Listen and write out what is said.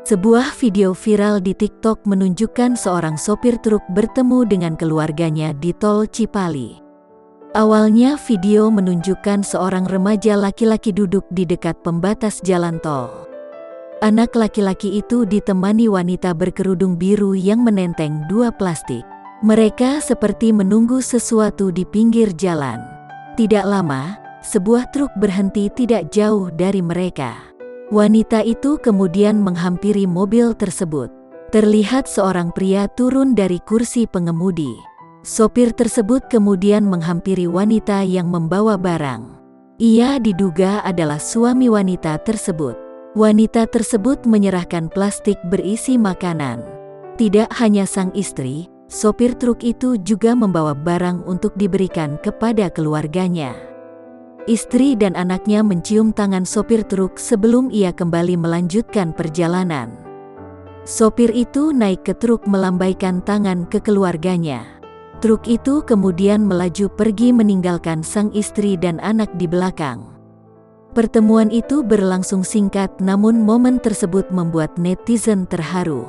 Sebuah video viral di TikTok menunjukkan seorang sopir truk bertemu dengan keluarganya di Tol Cipali. Awalnya video menunjukkan seorang remaja laki-laki duduk di dekat pembatas jalan tol. Anak laki-laki itu ditemani wanita berkerudung biru yang menenteng dua plastik. Mereka seperti menunggu sesuatu di pinggir jalan. Tidak lama, sebuah truk berhenti tidak jauh dari mereka. Wanita itu kemudian menghampiri mobil tersebut. Terlihat seorang pria turun dari kursi pengemudi. Sopir tersebut kemudian menghampiri wanita yang membawa barang. Ia diduga adalah suami wanita tersebut. Wanita tersebut menyerahkan plastik berisi makanan. Tidak hanya sang istri, sopir truk itu juga membawa barang untuk diberikan kepada keluarganya. Istri dan anaknya mencium tangan sopir truk sebelum ia kembali melanjutkan perjalanan. Sopir itu naik ke truk melambaikan tangan ke keluarganya. Truk itu kemudian melaju pergi meninggalkan sang istri dan anak di belakang. Pertemuan itu berlangsung singkat, namun momen tersebut membuat netizen terharu.